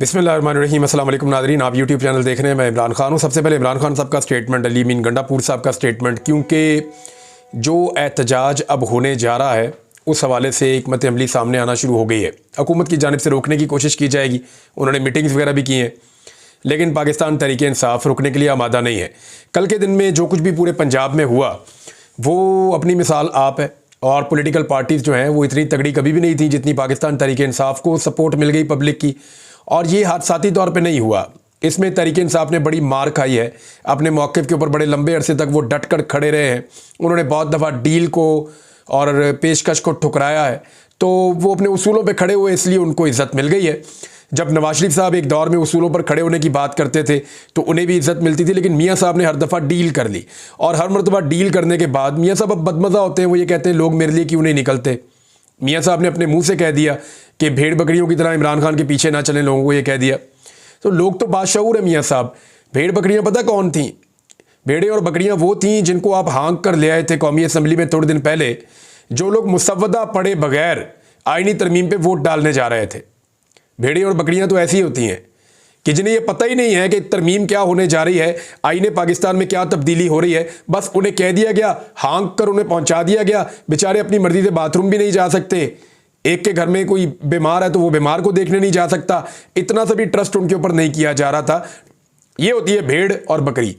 बिस्मिल्लाहिर्रहमानिर्रहीम। अस्सलाम वालेकुम नाज़रीन, आप यूट्यूब चैनल देख रहे हैं। मैं इमरान खान हूँ। सबसे पहले इमरान खान साहब का स्टेटमेंट, अली मीन गंडापुर साहब का स्टेटमेंट, क्योंकि जो एहतजाज अब होने जा रहा है उस हवाले से हिकमत अमली सामने आना शुरू हो गई है। हुकूमत की जानिब से रोकने की कोशिश की जाएगी, उन्होंने मीटिंग्स वगैरह भी की हैं, लेकिन पाकिस्तान तहरीक इंसाफ रुकने के लिए आमादा नहीं है। कल के दिन में जो कुछ भी पूरे पंजाब में हुआ वो अपनी मिसाल आप है, और पॉलिटिकल पार्टीज़ जो हैं वो इतनी तगड़ी कभी भी नहीं थी जितनी पाकिस्तान तहरीक इंसाफ को सपोर्ट मिल गई पब्लिक की। और ये हादसाती तौर पे नहीं हुआ, इसमें तहरीक इंसाफ ने बड़ी मार खाई है। अपने मौक़िफ़ के ऊपर बड़े लंबे अरसे तक वो डट कर खड़े रहे हैं। उन्होंने बहुत दफ़ा डील को और पेशकश को ठुकराया है, तो वो अपने उसूलों पे खड़े हुए, इसलिए उनको इज़्ज़त मिल गई है। जब नवाज शरीफ साहब एक दौर में उसूलों पर खड़े होने की बात करते थे तो उन्हें भी इज़्ज़त मिलती थी, लेकिन मियाँ साहब ने हर दफ़ा डील कर ली, और हर मरतबा डील करने के बाद मियाँ साहब अब बदमज़ा होते हैं। वो ये कहते हैं लोग मेरे लिए क्यों नहीं निकलते। मियाँ साहब ने अपने मुंह से कह दिया कि भेड़ बकरियों की तरह इमरान खान के पीछे ना चलें, लोगों को ये कह दिया। तो लोग तो बाशऊर है मियाँ साहब। भेड़ बकरियाँ पता कौन थीं? भेड़ें और बकरियाँ वो थीं जिनको आप हाँक कर ले आए थे कौमी असम्बली में थोड़े दिन पहले, जो लोग मुसव्वदा पढ़े बगैर आईनी तरमीम पे वोट डालने जा रहे थे। भेड़ें और बकरियां तो ऐसी होती हैं कि जिन्हें ये पता ही नहीं है कि तरमीम क्या होने जा रही है, आईने पाकिस्तान में क्या तब्दीली हो रही है। बस उन्हें कह दिया गया, हाँक कर उन्हें पहुंचा दिया गया। बेचारे अपनी मर्जी से बाथरूम भी नहीं जा सकते। एक के घर में कोई बीमार है तो वो बीमार को देखने नहीं जा सकता। इतना सा भी ट्रस्ट उनके ऊपर नहीं किया जा रहा था। ये होती है भेड़ और बकरी।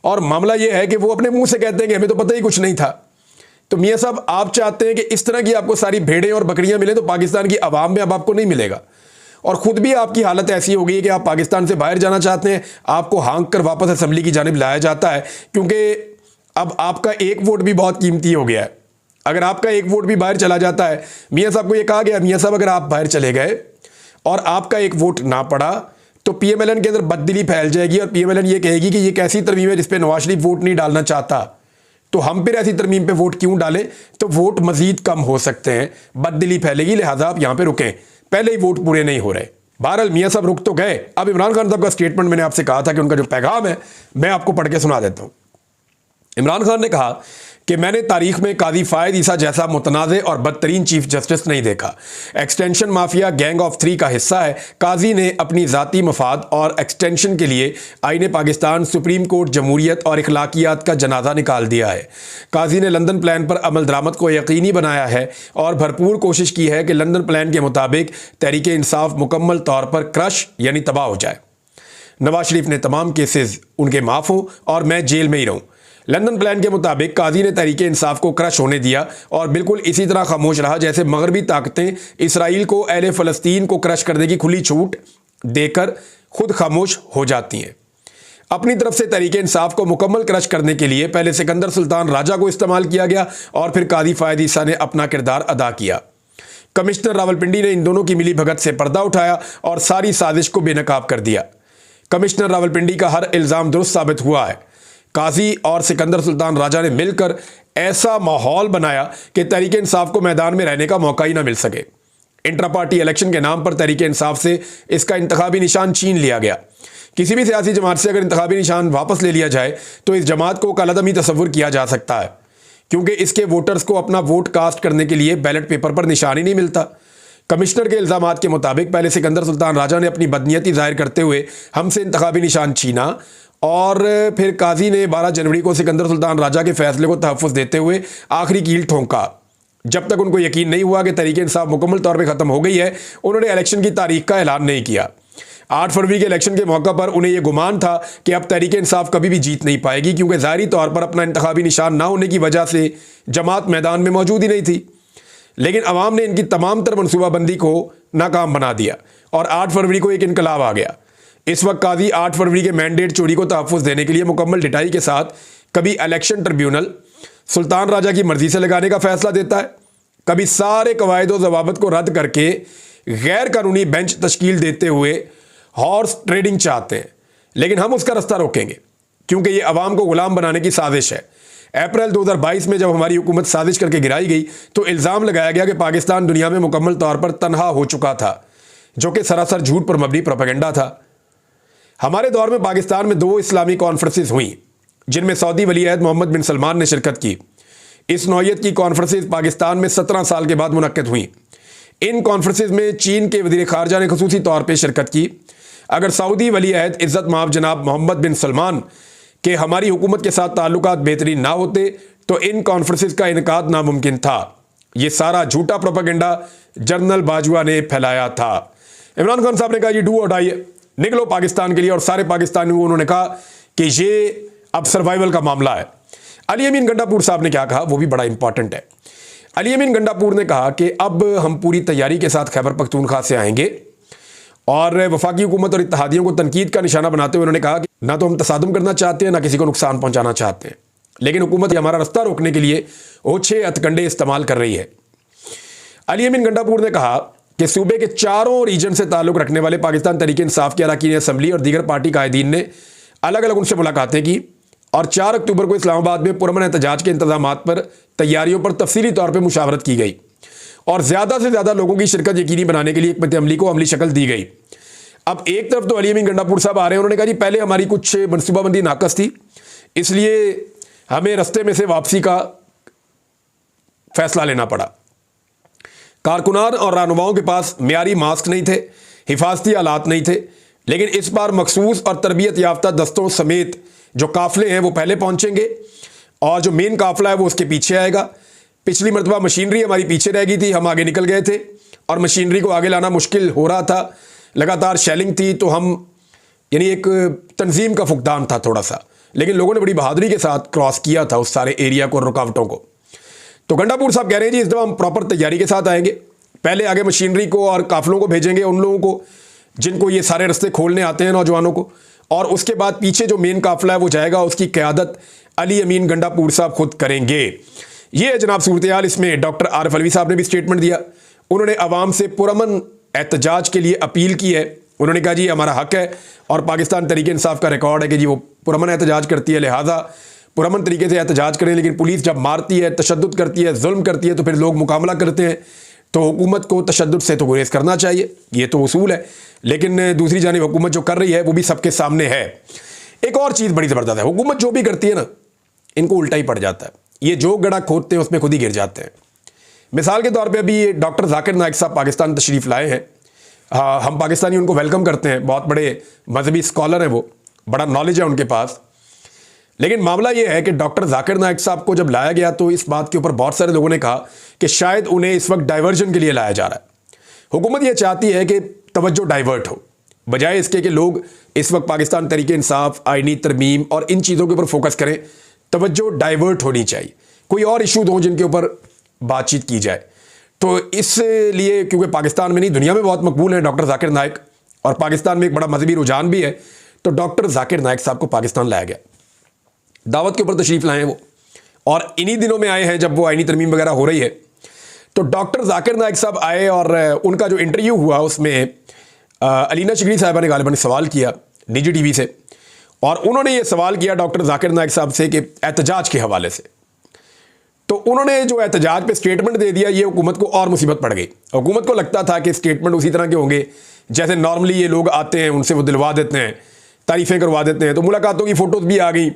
और मामला ये है कि वो अपने मुंह से कहते हैं कि हमें तो पता ही कुछ नहीं था। तो मियाँ साहब, आप चाहते हैं कि इस तरह की आपको सारी भेड़ें और बकरियां मिले, तो पाकिस्तान की आवाम में अब आपको नहीं मिलेगा। और ख़ुद भी आपकी हालत ऐसी हो गई है कि आप पाकिस्तान से बाहर जाना चाहते हैं, आपको हाँक कर वापस असम्बली की जानिब लाया जाता है, क्योंकि अब आपका एक वोट भी बहुत कीमती हो गया है। अगर आपका एक वोट भी बाहर चला जाता है, मियाँ साहब को ये कहा गया, मियाँ साहब अगर आप बाहर चले गए और आपका एक वोट ना पड़ा तो PMLN के अंदर बददिली फैल जाएगी, और PMLN ये कहेगी कि ये कैसी तरमीम है जिस पर नवाज शरीफ वोट नहीं डालना चाहता, तो हम फिर ऐसी तरमीम पे वोट क्यों डालें। तो वोट मजीद कम हो सकते हैं, बददिली फैलेगी, लिहाजा आप यहाँ पे रुकें, पहले ही वोट पूरे नहीं हो रहे। बहरहाल मियाँ साहब रुक तो गए। अब इमरान खान साहब का स्टेटमेंट, मैंने आपसे कहा था कि उनका जो पैगाम है मैं आपको पढ़ के सुना देता हूँ। इमरान खान ने कहा कि मैंने तारीख में काजी फ़ायद ईसा जैसा मुतनाज़े और बदतरीन चीफ जस्टिस नहीं देखा। एक्सटेंशन माफिया गैंग ऑफ 3 का हिस्सा है। काजी ने अपनी ज़ाती मफाद और एक्सटेंशन के लिए आईने पाकिस्तान, सुप्रीम कोर्ट, जमहूरियत और इखलाकियात का जनाजा निकाल दिया है। काजी ने लंदन प्लान पर अमल दरामद को यकीनी बनाया है और भरपूर कोशिश की है कि लंदन प्लान के मुताबिक तहरीक इंसाफ मुकम्मल तौर पर क्रश यानी तबाह हो जाए। नवाज शरीफ ने तमाम केसेस उनके माफ़ हों और मैं जेल में ही रहूँ। लंदन प्लान के मुताबिक काजी ने तहरीक इंसाफ को क्रश होने दिया और बिल्कुल इसी तरह खामोश रहा जैसे मगरबी ताकतें इसराइल को, अहले फ़लस्तीन को क्रश करने की खुली छूट देकर खुद खामोश हो जाती हैं। अपनी तरफ से तहरीक इंसाफ को मुकम्मल क्रश करने के लिए पहले सिकंदर सुल्तान राजा को इस्तेमाल किया गया और फिर काजी फ़ायद ईसा ने अपना किरदार अदा किया। कमिश्नर रावलपिंडी ने इन दोनों की मिली भगत से पर्दा उठाया और सारी साजिश को बेनकाब कर दिया। कमिश्नर रावलपिंडी का हर इल्ज़ाम दुरुस्त साबित हुआ है। काजी और सिकंदर सुल्तान राजा ने मिलकर ऐसा माहौल बनाया कि तहरीक इंसाफ को मैदान में रहने का मौका ही ना मिल सके। इंट्रा पार्टी इलेक्शन के नाम पर तहरीक इंसाफ से इसका इंतखाबी निशान छीन लिया गया। किसी भी सियासी जमात से अगर इंतखाबी निशान वापस ले लिया जाए तो इस जमात को कलादमी तस्वुर किया जा सकता है, क्योंकि इसके वोटर्स को अपना वोट कास्ट करने के लिए बैलेट पेपर पर निशान ही नहीं मिलता। कमिश्नर के इल्ज़ामात के मुताबिक पहले सिकंदर सुल्तान राजा ने अपनी बदनीयती जाहिर करते हुए हमसे इंतखाबी निशान छीना, और फिर काजी ने 12 जनवरी को सिकंदर सुल्तान राजा के फैसले को तहफ़्फ़ुज़ देते हुए आखिरी कील ठोंका। जब तक उनको यकीन नहीं हुआ कि तहरीक इंसाफ मुकम्मल तौर पर ख़त्म हो गई है, उन्होंने इलेक्शन की तारीख का ऐलान नहीं किया। 8 फरवरी के इलेक्शन के मौका पर उन्हें यह गुमान था कि अब तहरीक इंसाफ कभी भी जीत नहीं पाएगी, क्योंकि ज़ाहिरी तौर पर अपना इंतखाबी निशान ना होने की वजह से जमात मैदान में मौजूद ही नहीं थी। लेकिन अवाम ने इनकी तमाम तर मनसूबाबंदी को नाकाम बना दिया और 8 फरवरी को एक इनकलाब आ गया। इस वक्त काजी 8 फरवरी के मैंडेट चोरी को तहफ़्फ़ुज़ देने के लिए मुकम्मल डिटाई के साथ कभी इलेक्शन ट्रिब्यूनल सुल्तान राजा की मर्जी से लगाने का फैसला देता है, कभी सारे कवायद व ज़वाबित को रद्द करके गैर कानूनी बेंच तश्कील देते हुए हॉर्स ट्रेडिंग चाहते हैं। लेकिन हम उसका रास्ता रोकेंगे, क्योंकि ये अवाम को गुलाम बनाने की साजिश है। अप्रैल 2022 में जब हमारी हुकूमत साजिश करके गिराई गई तो इल्ज़ाम लगाया गया कि पाकिस्तान दुनिया में मुकम्मल तौर पर तनहा हो चुका था, जो कि सरासर झूठ पर मबनी प्रोपेगेंडा था। हमारे दौर में पाकिस्तान में 2 इस्लामी कॉन्फ्रेंसेस हुई, जिनमें सऊदी वली अहद मोहम्मद बिन सलमान ने शिरकत की। इस नौयत की कॉन्फ्रेंसेस पाकिस्तान में 17 साल के बाद मुनक्किद हुई। इन कॉन्फ्रेंसेस में चीन के वज़ीर ख़ारजा ने ख़ुसूसी तौर पर शिरकत की। अगर सऊदी वली अहद इज़्ज़त माब जनाब मोहम्मद बिन सलमान के हमारी हुकूमत के साथ ताल्लुकात बेहतरीन ना होते तो इन कॉन्फ्रेंसेस का इनकाद नामुमकिन था। ये सारा झूठा प्रोपेगेंडा जनरल बाजवा ने फैलाया था। इमरान खान साहब ने कहा जी डू और डाई, निकलो पाकिस्तान के लिए, और सारे पाकिस्तानियों को उन्होंने कहा कि ये अब सर्वाइवल का मामला है। अली अमीन गंडापुर साहब ने क्या कहा वो भी बड़ा इंपॉर्टेंट है। अली अमीन गंडापुर ने कहा कि अब हम पूरी तैयारी के साथ खैबर पख्तूनख्वा से आएंगे, और वफाकी हुकूमत और इत्तेहादियों को तनकीद का निशाना बनाते हुए उन्होंने कहा कि ना तो हम तसादुम करना चाहते हैं ना किसी को नुकसान पहुंचाना चाहते हैं, लेकिन हुकूमत हमारा रास्ता रोकने के लिए ओछे हथकंडे इस्तेमाल कर रही है। अली अमीन गंडापुर ने कहा कि सूबे के चारों रीजन से ताल्लुक़ रखने वाले पाकिस्तान तहरीक इंसाफ के अरकान असम्बली और दीगर पार्टी कायदीन ने अलग अलग उनसे मुलाकातें की, और 4 अक्टूबर को इस्लामाबाद में पुरअमन एहतजाज के इंतजामात पर तैयारियों पर तफसीली तौर पर मुशावरत की गई, और ज़्यादा से ज़्यादा लोगों की शिरकत यकीनी बनाने के लिए हिकमत अमली को अमली शक्ल दी गई। अब एक तरफ तो अली अमीन गंडापुर साहब आ रहे हैं, उन्होंने कहा जी पहले हमारी कुछ मनसूबाबंदी नाकस थी, इसलिए हमें रस्ते में से वापसी का फैसला लेना पड़ा। कारकुनान और रहनुमाओं के पास मियारी मास्क नहीं थे, हिफाजती आलात नहीं थे, लेकिन इस बार मखसूस और तरबियत याफ्ता दस्तों समेत जो काफ़िले हैं वो पहले पहुंचेंगे, और जो मेन काफ़िला है वो उसके पीछे आएगा। पिछली मरतबा मशीनरी हमारी पीछे रह गई थी, हम आगे निकल गए थे, और मशीनरी को आगे लाना मुश्किल हो रहा था, लगातार शेलिंग थी, तो हम यानी एक तंजीम का फुकदान था थोड़ा सा, लेकिन लोगों ने बड़ी बहादुरी के साथ क्रॉस किया था उस सारे एरिया को, रुकावटों को। तो गंडापुर साहब कह रहे हैं जी इस दफ़ा हम प्रॉपर तैयारी के साथ आएंगे, पहले आगे मशीनरी को और काफ़िलों को भेजेंगे, उन लोगों को जिनको ये सारे रास्ते खोलने आते हैं, नौजवानों को, और उसके बाद पीछे जो मेन काफ़िला है वो जाएगा, उसकी क़यादत अली अमीन गंडापुर साहब खुद करेंगे। ये है जनाब सूरत हाल। इसमें डॉक्टर आरिफ अलवी साहब ने भी स्टेटमेंट दिया, उन्होंने अवाम से पुरअमन एहतजाज के लिए अपील की है। उन्होंने कहा जी हमारा हक है, और पाकिस्तान तहरीक इंसाफ का रिकॉर्ड है कि जी वो पुरअमन एहतजाज करती है, लिहाजा पुरअमन तरीके से एहतजाज करें, लेकिन पुलिस जब मारती है, तशद्दुद करती है, जुल्म करती है, तो फिर लोग मुकाबला करते हैं, तो हुकूमत को तशद्दुद से तो गुरेज करना चाहिए, ये तो उसूल है। लेकिन दूसरी जानिब हुकूमत जो कर रही है वो भी सबके सामने है। एक और चीज़ बड़ी ज़बरदस्त है, हुकूमत जो भी करती है ना, इनको उल्टा ही पड़ जाता है, ये जो गड़ा खोदते हैं उसमें खुद ही गिर जाते हैं। मिसाल के तौर पे अभी डॉक्टर जाकिर नाइक साहब पाकिस्तान तशरीफ़ लाए हैं, हम पाकिस्तानी उनको वेलकम करते हैं, बहुत बड़े मजहबी स्कॉलर हैं वो, बड़ा नॉलेज है उनके पास। लेकिन मामला ये है कि डॉक्टर जाकिर नाइक साहब को जब लाया गया तो इस बात के ऊपर बहुत सारे लोगों ने कहा कि शायद उन्हें इस वक्त डाइवर्जन के लिए लाया जा रहा है। हुकूमत ये चाहती है कि तवज्जो डाइवर्ट हो, बजाय इसके कि लोग इस वक्त पाकिस्तान तहरीक इंसाफ, आइनी तरमीम और इन चीज़ों के ऊपर फोकस करें। तवज्जो डाइवर्ट होनी चाहिए, कोई और इशूज़ हों जिनके ऊपर बातचीत की जाए। तो इसलिए क्योंकि पाकिस्तान में नहीं दुनिया में बहुत मकबूल है डॉक्टर जाकिर नाइक, और पाकिस्तान में एक बड़ा मजहबी रुझान भी है, तो डॉक्टर जाकिर नाइक साहब को पाकिस्तान लाया गया, दावत के ऊपर तशरीफ़ लाए हैं वो, और इन्हीं दिनों में आए हैं जब वो आइनी तरमीम वगैरह हो रही है। तो डॉक्टर जाकिर नाइक साहब आए, और उनका जो इंटरव्यू हुआ उसमें अलीना शिगरी साहिबा ने गालिबन सवाल किया निजी टीवी से, और उन्होंने ये सवाल किया डॉक्टर जाकिर नाइक साहब से कि एहतजाज के हवाले से। तो उन्होंने जो एहतजाज पे स्टेटमेंट दे दिया, ये हुकूमत को और मुसीबत पड़ गई। हुकूमत को लगता था कि स्टेटमेंट उसी तरह के होंगे जैसे नॉर्मली ये लोग आते हैं, उनसे वो दिलवा देते हैं, तारीफ़ें करवा देते हैं। तो मुलाकातों की फ़ोटोज़ भी आ गई,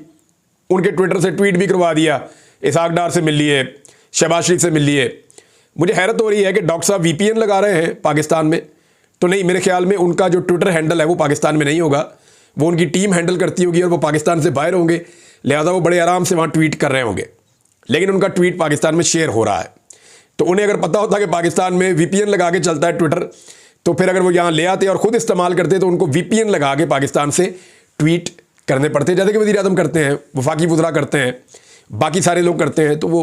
उनके ट्विटर से ट्वीट भी करवा दिया, इसहाक डार से मिल लिए, शहबाज शरीफ से मिल लिए। मुझे हैरत हो रही है कि डॉक्टर साहब VPN लगा रहे हैं पाकिस्तान में, तो नहीं, मेरे ख्याल में उनका जो ट्विटर हैंडल है वो पाकिस्तान में नहीं होगा, वो उनकी टीम हैंडल करती होगी और वो पाकिस्तान से बाहर होंगे, लिहाजा वो बड़े आराम से वहाँ ट्वीट कर रहे होंगे, लेकिन उनका ट्वीट पाकिस्तान में शेयर हो रहा है। तो उन्हें अगर पता होता कि पाकिस्तान में VPN लगा के चलता है ट्विटर, तो फिर अगर वो यहाँ ले आते और ख़ुद इस्तेमाल करते तो उनको VPN लगा के पाकिस्तान से ट्वीट करने पड़ते, जैसे कि वज़ीर आज़म करते हैं, वफाकी वज़रा करते हैं, बाकी सारे लोग करते हैं, तो वो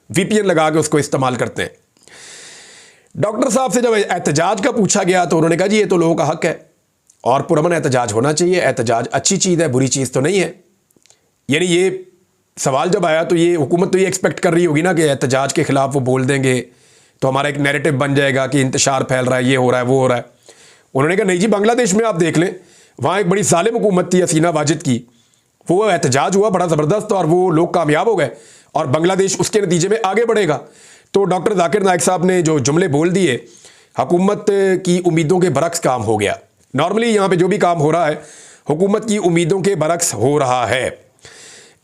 VPN लगा के उसको इस्तेमाल करते हैं। डॉक्टर साहब से जब एहतजाज का पूछा गया तो उन्होंने कहा जी ये तो लोगों का हक है और पुरअमन एहतजाज होना चाहिए, एहतजाज अच्छी चीज़ है, बुरी चीज़ तो नहीं है। यानी ये सवाल जब आया तो ये हुकूमत तो ये एक्सपेक्ट कर रही होगी ना कि एहतजाज के ख़िलाफ़ वो बोल देंगे तो हमारा एक नैरेटिव बन जाएगा कि इंतशार फैल रहा है, ये हो रहा है, वो हो रहा है। उन्होंने कहा नहीं जी, बांग्लादेश में आप देख लें, वहाँ एक बड़ी ज़ालिम हुकूमत थी हसीना वाजिद की, वो एहतजाज हुआ बड़ा ज़बरदस्त और वो लोग कामयाब हो गए और बांग्लादेश उसके नतीजे में आगे बढ़ेगा। तो डॉक्टर जाकिर नाइक साहब ने जो जुमले बोल दिए, हुकूमत की उम्मीदों के बरक्स काम हो गया। नॉर्मली यहाँ पे जो भी काम हो रहा है हुकूमत की उम्मीदों के बरक्स हो रहा है।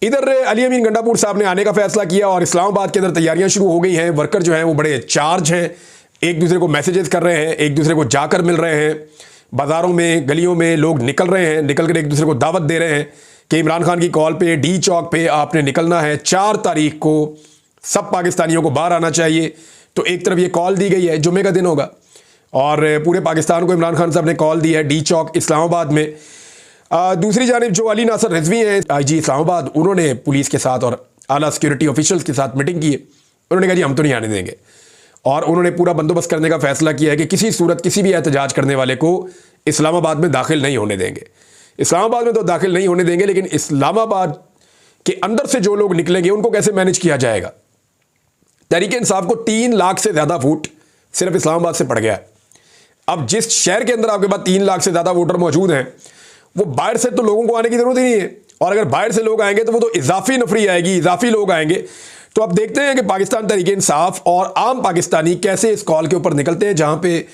इधर अली अमीन गंडापुर साहब ने आने का फैसला किया और इस्लामाबाद के अंदर तैयारियां शुरू हो गई हैं। वर्कर जो हैं वो बड़े चार्ज हैं, एक दूसरे को मैसेजेस कर रहे हैं, एक दूसरे को जाकर मिल रहे हैं, बाज़ारों में, गलियों में लोग निकल रहे हैं, निकल कर एक दूसरे को दावत दे रहे हैं कि इमरान खान की कॉल पे डी चौक पे आपने निकलना है, 4 तारीख को सब पाकिस्तानियों को बाहर आना चाहिए। तो एक तरफ ये कॉल दी गई है, जुम्मे का दिन होगा और पूरे पाकिस्तान को इमरान खान साहब ने कॉल दी है डी चौक इस्लामाबाद में। दूसरी जानिब जो अली नासर रिजवी हैं IG इस्लामाबाद, उन्होंने पुलिस के साथ और आला सिक्योरिटी ऑफिशियल्स के साथ मीटिंग की है। उन्होंने कहा जी हम तो नहीं आने देंगे और उन्होंने पूरा बंदोबस्त करने का फैसला किया है कि किसी सूरत किसी भी एहतजाज करने वाले को इस्लामाबाद में दाखिल नहीं होने देंगे। इस्लामाबाद में तो दाखिल नहीं होने देंगे, लेकिन इस्लामाबाद के अंदर से जो लोग निकलेंगे उनको कैसे मैनेज किया जाएगा। तहरीक इंसाफ को 3 लाख से ज़्यादा वोट सिर्फ इस्लामाबाद से पड़ गया है। अब जिस शहर के अंदर आपके पास 3 लाख से ज़्यादा वोटर मौजूद हैं, वो बाहर से तो लोगों को आने की ज़रूरत ही नहीं है, और अगर बाहर से लोग आएंगे तो वो तो इजाफी नफरी आएगी, इजाफी लोग आएंगे। तो अब देखते हैं कि पाकिस्तान तहरीक इंसाफ और आम पाकिस्तानी कैसे इस कॉल के ऊपर निकलते हैं, जहां पे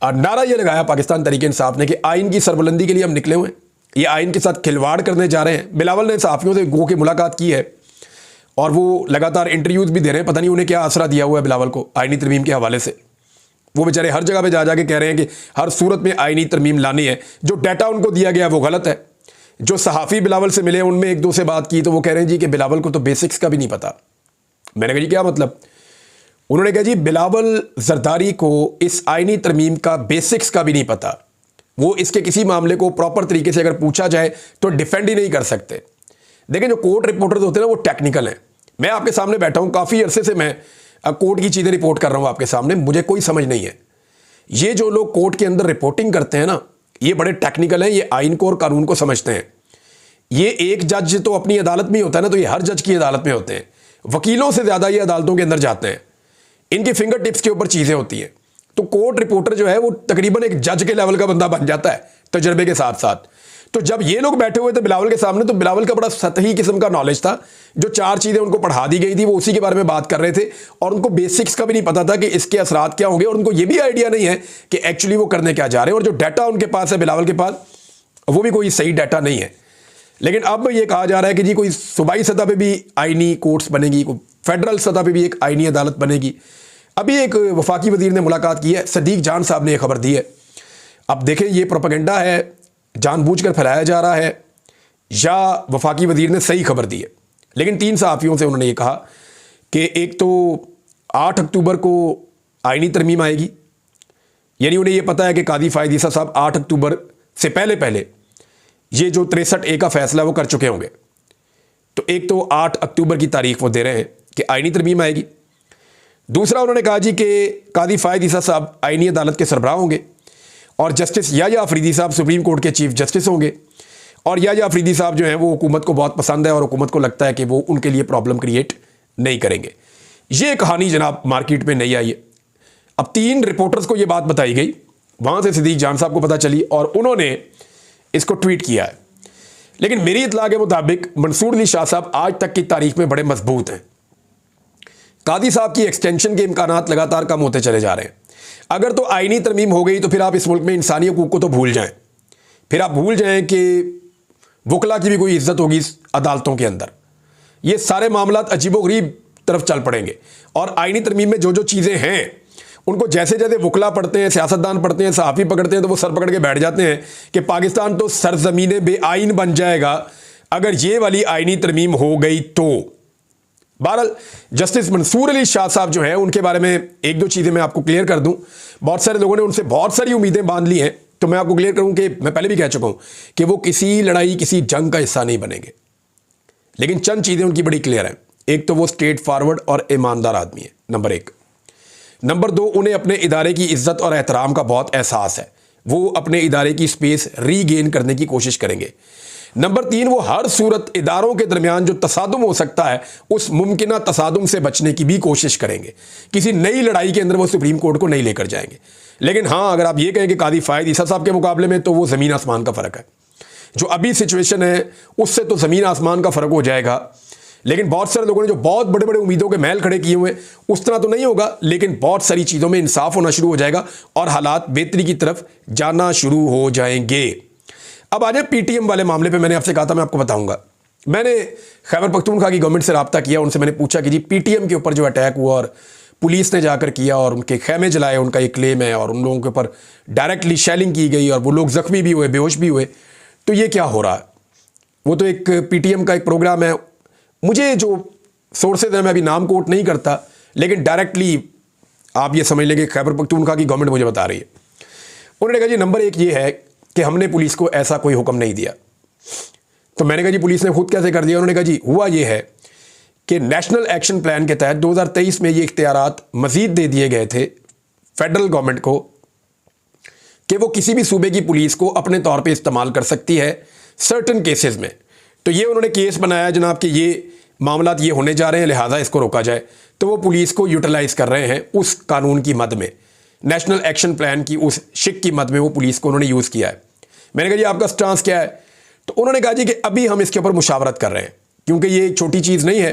नारा ये लगाया पाकिस्तान तहरीक इंसाफ ने कि आइन की सरबुलंदी के लिए हम निकले हुए हैं, ये आइन के साथ खिलवाड़ करने जा रहे हैं। बिलावल ने सहाफ़ियों से गो की मुलाकात की है और वो लगातार इंटरव्यूज़ भी दे रहे हैं। पता नहीं उन्हें क्या आसरा दिया हुआ है बिलावल को आइनी तरमीम के हवाले से। वो बेचारे हर जगह पे जा जाके कह रहे हैं कि हर सूरत में आइनी तरमीम लानी है। जो डाटा उनको दिया गया वो गलत है। जो सहाफ़ी बिलावल से मिले उनमें एक दो से बात की तो वो कह रहे हैं जी कि बिलावल को तो बेसिक्स का भी नहीं पता। मैंने कहा जी क्या मतलब? उन्होंने कहा जी बिलावल जरदारी को इस आइनी तरमीम का बेसिक्स का भी नहीं पता। वो इसके किसी मामले को प्रॉपर तरीके से अगर पूछा जाए तो डिफेंड ही नहीं कर सकते। देखें जो कोर्ट रिपोर्टर्स होते हैं ना वो टेक्निकल हैं। मैं आपके सामने बैठा हूँ, काफ़ी अरसे से मैं कोर्ट की चीज़ें रिपोर्ट कर रहा हूँ आपके सामने, मुझे कोई समझ नहीं है। ये जो लोग कोर्ट के अंदर रिपोर्टिंग करते हैं ना, ये बड़े टेक्निकल हैं, ये आइन को और कानून को समझते हैं। ये एक जज तो अपनी अदालत में ही होता है ना, तो ये हर जज की अदालत में होते हैं। वकीलों से ज़्यादा ये अदालतों के अंदर जाते हैं, इनके फिंगर टिप्स के ऊपर चीज़ें होती हैं। तो कोर्ट रिपोर्टर जो है वो तकरीबन एक जज के लेवल का बंदा बन जाता है तजर्बे के साथ साथ। तो जब ये लोग बैठे हुए थे बिलावल के सामने, तो बिलावल का बड़ा सतही किस्म का नॉलेज था। जो 4 चीज़ें उनको पढ़ा दी गई थी वो उसी के बारे में बात कर रहे थे, और उनको बेसिक्स का भी नहीं पता था कि इसके असरात क्या होंगे, और उनको ये भी आइडिया नहीं है कि एक्चुअली वो करने क्या जा रहे हैं। और जो डाटा उनके पास है बिलावल के पास, वो भी कोई सही डाटा नहीं है। लेकिन अब ये कहा जा रहा है कि जी कोई सूबाई सतह पर भी आइनी कोर्ट्स बनेगी, कोई फेडरल सतह पर भी एक आइनी अदालत बनेगी। अभी एक वफाकी वजीर ने मुलाकात की है, सदीक जान साहब ने यह खबर दी है। अब देखें ये प्रोपेगेंडा है, जानबूझकर फैलाया जा रहा है, या वफाकी वजीर ने सही खबर दी है। लेकिन 3 सहाफ़ियों से उन्होंने ये कहा कि एक तो 8 अक्टूबर को आइनी तरमीम आएगी, यानी उन्हें ये पता है कि कादी फ़ायद ईसा साहब 8 अक्टूबर से पहले पहले ये जो 63A का फैसला वो कर चुके होंगे। तो एक तो 8 अक्टूबर की तारीख वो दे रहे हैं कि आइनी तरमीम आएगी। दूसरा उन्होंने कहा जी कि कादी फ़ायद ईसा साहब आइनी अदालत के सरबराह होंगे, और जस्टिस याह्या अफरीदी साहब सुप्रीम कोर्ट के चीफ जस्टिस होंगे। और याह्या अफरीदी साहब जो हैं वो हुकूमत को बहुत पसंद है, और हुकूमत को लगता है कि वो उनके लिए प्रॉब्लम क्रिएट नहीं करेंगे। ये कहानी जनाब मार्केट में नहीं आई है। अब 3 रिपोर्टर्स को ये बात बताई गई, वहाँ से सदीक जान साहब को पता चली और उन्होंने इसको ट्वीट किया है। लेकिन मेरी इत्तला के मुताबिक मंसूर अली शाह साहब आज तक की तारीख में बड़े मजबूत हैं। कादी साहब की एक्सटेंशन के इम्कानात लगातार कम होते चले जा रहे हैं। अगर तो आइनी तरमीम हो गई तो फिर आप इस मुल्क में इंसानी हकूक़ को तो भूल जाएं। फिर आप भूल जाएं कि वकला की भी कोई इज्जत होगी इस अदालतों के अंदर। ये सारे मामलात अजीबोगरीब तरफ चल पड़ेंगे। और आइनी तरमीम में जो जो चीज़ें हैं उनको जैसे जैसे वकला पढ़ते हैं, सियासतदान पढ़ते हैं, सहाफ़ी पकड़ते हैं, तो वो सर पकड़ के बैठ जाते हैं कि पाकिस्तान तो सरजमीन बेआइन बन जाएगा अगर ये वाली आइनी तरमीम हो गई तो। बहरहाल जस्टिस मंसूर अली शाह साहब जो हैं उनके बारे में एक दो चीज़ें मैं आपको क्लियर कर दूं। बहुत सारे लोगों ने उनसे बहुत सारी उम्मीदें बांध ली हैं, तो मैं आपको क्लियर करूं कि मैं पहले भी कह चुका हूं कि वो किसी लड़ाई किसी जंग का हिस्सा नहीं बनेंगे। लेकिन चंद चीज़ें उनकी बड़ी क्लियर हैं। एक तो वो स्ट्रेट फॉरवर्ड और ईमानदार आदमी है, नंबर 1। नंबर 2, उन्हें अपने इदारे की इज्जत और एहतराम का बहुत एहसास है। वो अपने इदारे की स्पेस रीगेन करने की कोशिश करेंगे। नंबर 3, वो हर सूरत इदारों के दरमियान जो तसादुम हो सकता है उस मुमकिना तसादुम से बचने की भी कोशिश करेंगे। किसी नई लड़ाई के अंदर वो सुप्रीम कोर्ट को नहीं लेकर जाएंगे। लेकिन हाँ, अगर आप ये कहें कि कादी फ़ायद ईसा साहब के मुकाबले में, तो वो ज़मीन आसमान का फ़र्क है। जो अभी सिचुएशन है उससे तो ज़मीन आसमान का फ़र्क हो जाएगा। लेकिन बहुत सारे लोगों ने जो बहुत बड़े बड़े उम्मीदों के महल खड़े किए हुए हैं उस तरह तो नहीं होगा, लेकिन बहुत सारी चीज़ों में इंसाफ होना शुरू हो जाएगा और हालात बेहतरी की तरफ जाना शुरू हो जाएंगे। अब आ जाए PTM वाले मामले पे। मैंने आपसे कहा था मैं आपको बताऊंगा। मैंने खैबर पख्तूनख्वा की गवर्नमेंट से रब्ता किया, उनसे मैंने पूछा कि जी PTM के ऊपर जो अटैक हुआ और पुलिस ने जाकर किया और उनके खैमे जलाए, उनका ये क्लेम है, और उन लोगों के ऊपर डायरेक्टली शेलिंग की गई और वो लोग ज़ख्मी भी हुए, बेहोश भी हुए। तो ये क्या हो रहा है? वो तो एक पीटीएम का एक प्रोग्राम है। मुझे जो सोर्सेज हैं, मैं अभी नाम कोट नहीं करता, लेकिन डायरेक्टली आप ये समझ लें कि खैबर पख्तूनख्वा की गवर्नमेंट मुझे बता रही है। उन्होंने कहा जी नंबर एक ये है कि हमने पुलिस को ऐसा कोई हुक्म नहीं दिया। तो मैंने कहा जी पुलिस ने खुद कैसे कर दिया? उन्होंने कहा जी हुआ ये है कि नेशनल एक्शन प्लान के तहत 2023 में ये इख्तियारात मजीद दे दिए गए थे फेडरल गवर्नमेंट को कि वो किसी भी सूबे की पुलिस को अपने तौर पे इस्तेमाल कर सकती है सर्टन केसेस में। तो ये उन्होंने केस बनाया जनाब कि ये मामलात ये होने जा रहे हैं, लिहाजा इसको रोका जाए। तो वो पुलिस को यूटिलाइज़ कर रहे हैं उस कानून की मद में, नेशनल एक्शन प्लान की उस शिक की मद में वो पुलिस को उन्होंने यूज़ किया है। मैंने कहा जी आपका स्टांस क्या है? तो उन्होंने कहा जी कि अभी हम इसके ऊपर मुशावरत कर रहे हैं, क्योंकि ये एक छोटी चीज़ नहीं है।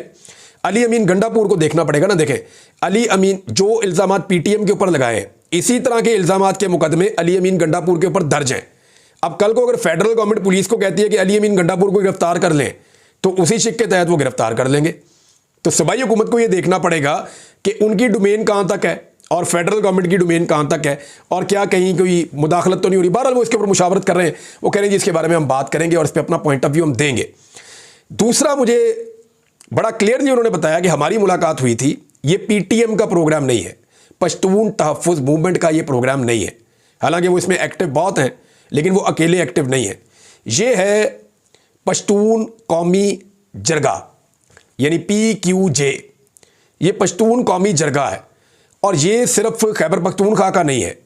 अली अमीन गंडापुर को देखना पड़ेगा ना। देखें, अली अमीन जो इल्ज़ामात पीटीएम के ऊपर लगाए हैं, इसी तरह के इल्ज़ामात के मुकदमे अली अमीन गंडापुर के ऊपर दर्ज हैं। अब कल को अगर फेडरल गवर्नमेंट पुलिस को कहती है कि अली अमीन गंडापुर को गिरफ्तार कर लें, तो उसी शिक के तहत वो गिरफ्तार कर लेंगे। तो सूबाई हुकूमत को ये देखना पड़ेगा कि उनकी डोमेन कहाँ तक है और फेडरल गवर्नमेंट की डोमेन कहाँ तक है, और क्या कहीं कोई मुदाखलत तो नहीं हो रही। बहरहाल वो इसके ऊपर मुशावरत कर रहे हैं। वो कह रहे हैं जी इसके बारे में हम बात करेंगे और इस पर अपना पॉइंट ऑफ व्यू हम देंगे। दूसरा, मुझे बड़ा क्लियरली उन्होंने बताया कि हमारी मुलाकात हुई थी, ये पीटीएम का प्रोग्राम नहीं है, पश्तून तहफ़्फ़ुज़ मूवमेंट का ये प्रोग्राम नहीं है। हालांकि वो इसमें एक्टिव बहुत हैं, लेकिन वो अकेले एक्टिव नहीं है। ये है पश्तून कौमी जरगा, यानी PQJ। ये पश्तून कौमी जरगा है, और ये सिर्फ खैबर पख्तूनख्वा का नहीं है,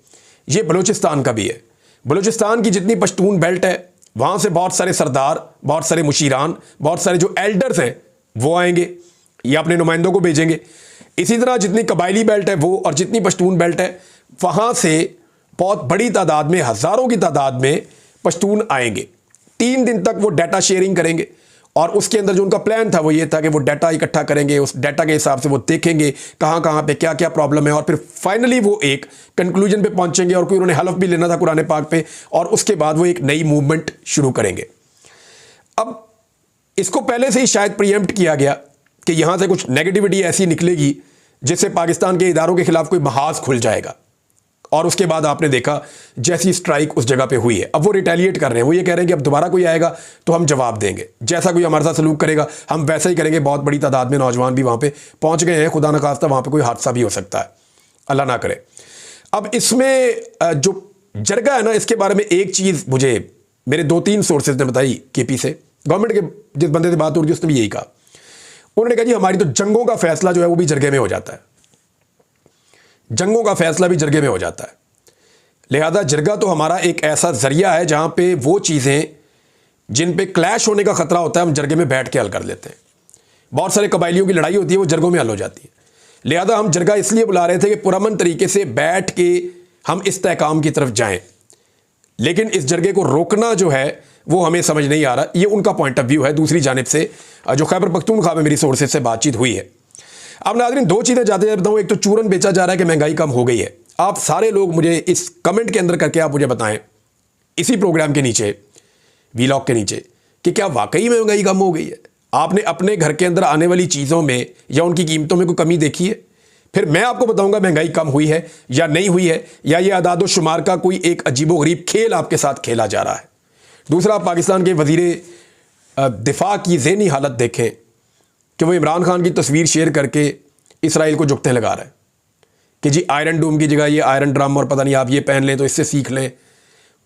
ये बलूचिस्तान का भी है। बलूचिस्तान की जितनी पश्तून बेल्ट है, वहाँ से बहुत सारे सरदार, बहुत सारे मुशीरान, बहुत सारे जो एल्डर्स हैं वो आएंगे या अपने नुमाइंदों को भेजेंगे। इसी तरह जितनी कबायली बेल्ट है वो, और जितनी पश्तून बेल्ट है, वहाँ से बहुत बड़ी तादाद में, हज़ारों की तादाद में पश्तून आएंगे। 3 दिन तक वो डाटा शेयरिंग करेंगे, और उसके अंदर जो उनका प्लान था वो ये था कि वो डाटा इकट्ठा करेंगे, उस डाटा के हिसाब से वो देखेंगे कहाँ कहाँ पे क्या क्या प्रॉब्लम है, और फिर फाइनली वो एक कंक्लूजन पे पहुंचेंगे। और कोई उन्होंने हलफ भी लेना था कुरान पाक पे, और उसके बाद वो एक नई मूवमेंट शुरू करेंगे। अब इसको पहले से ही शायद प्रीएम्प्ट किया गया कि यहाँ से कुछ नेगेटिविटी ऐसी निकलेगी जिससे पाकिस्तान के इदारों के खिलाफ कोई महाज खुल जाएगा। और उसके बाद आपने देखा जैसी स्ट्राइक उस जगह पे हुई है, अब वो रिटेलिएट कर रहे हैं। वो ये कह रहे हैं कि अब दोबारा कोई आएगा तो हम जवाब देंगे, जैसा कोई हमारे साथ सलूक करेगा हम वैसा ही करेंगे। बहुत बड़ी तादाद में नौजवान भी वहाँ पे पहुँच गए हैं। खुदा न खास्ता वहाँ पे कोई हादसा भी हो सकता है, अल्लाह ना करे। अब इसमें जो जरगा है ना, इसके बारे में एक चीज़ मुझे मेरे 2-3 सोर्सेज ने बताई KP से, गवर्नमेंट के जिस बंदे से बात हो रही थी उसने भी यही कहा। उन्होंने कहा जी हमारी तो जंगों का फैसला जो है वो भी जरगे में हो जाता है, जंगों का फैसला भी जरगे में हो जाता है। लिहाजा जरगा तो हमारा एक ऐसा जरिया है जहां पे वो चीज़ें जिन पे क्लैश होने का खतरा होता है हम जरगे में बैठ के हल कर लेते हैं। बहुत सारे कबायलियों की लड़ाई होती है, वो जरगों में हल हो जाती है। लिहाजा हम जरगा इसलिए बुला रहे थे कि पुरअमन तरीके से बैठ के हम इस्तेहकाम की तरफ जाएं, लेकिन इस जरगे को रोकना जो है वो हमें समझ नहीं आ रहा। ये उनका पॉइंट ऑफ व्यू है। दूसरी जानिब से जो खैबर पख्तूनख्वा में मेरी सोर्सेज से बातचीत हुई है। अब नाज़रीन 2 चीज़ें जाते जाते बताऊँ। एक तो चूरन बेचा जा रहा है कि महंगाई कम हो गई है। आप सारे लोग मुझे इस कमेंट के अंदर करके आप मुझे बताएं, इसी प्रोग्राम के नीचे, वीलॉग के नीचे, कि क्या वाकई में महंगाई कम हो गई है? आपने अपने घर के अंदर आने वाली चीज़ों में या उनकी कीमतों में कोई कमी देखी है? फिर मैं आपको बताऊंगा महंगाई कम हुई है या नहीं हुई है, या ये आदाद शुमार का कोई एक अजीबोगरीब खेल आपके साथ खेला जा रहा है। दूसरा, पाकिस्तान के वज़ीर दिफा की ज़हनी हालत देखें कि वो इमरान खान की तस्वीर शेयर करके इसराइल को जुगतें लगा रहा है कि जी आयरन डोम की जगह ये आयरन ड्रम, और पता नहीं आप ये पहन लें तो इससे सीख लें।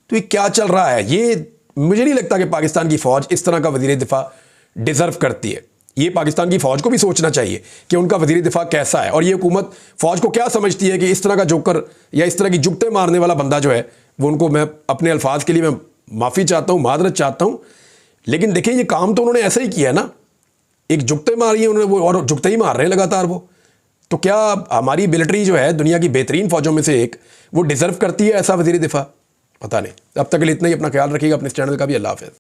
तो ये क्या चल रहा है? ये मुझे नहीं लगता कि पाकिस्तान की फ़ौज इस तरह का वज़ीर दिफा डिज़र्व करती है। ये पाकिस्तान की फ़ौज को भी सोचना चाहिए कि उनका वज़ीर दिफा कैसा है, और ये हुकूमत फ़ौज को क्या समझती है कि इस तरह का जोकर या इस तरह की जुगतें मारने वाला बंदा जो है वो, उनको मैं अपने अल्फाज के लिए मैं माफ़ी चाहता हूँ, मादरत चाहता हूँ, लेकिन देखिए ये काम तो उन्होंने ऐसा ही किया ना। एक जुगते मारी है उन्होंने, वो और जुगते ही मार रहे हैं लगातार वो। तो क्या हमारी मिलिट्री जो है दुनिया की बेहतरीन फ़ौजों में से एक, वो डिज़र्व करती है ऐसा वज़ीर दिफा? पता नहीं। अब तक के लिए इतना ही। अपना ख्याल रखिएगा, अपने इस चैनल का भी। अल्लाह हाफ़िज़।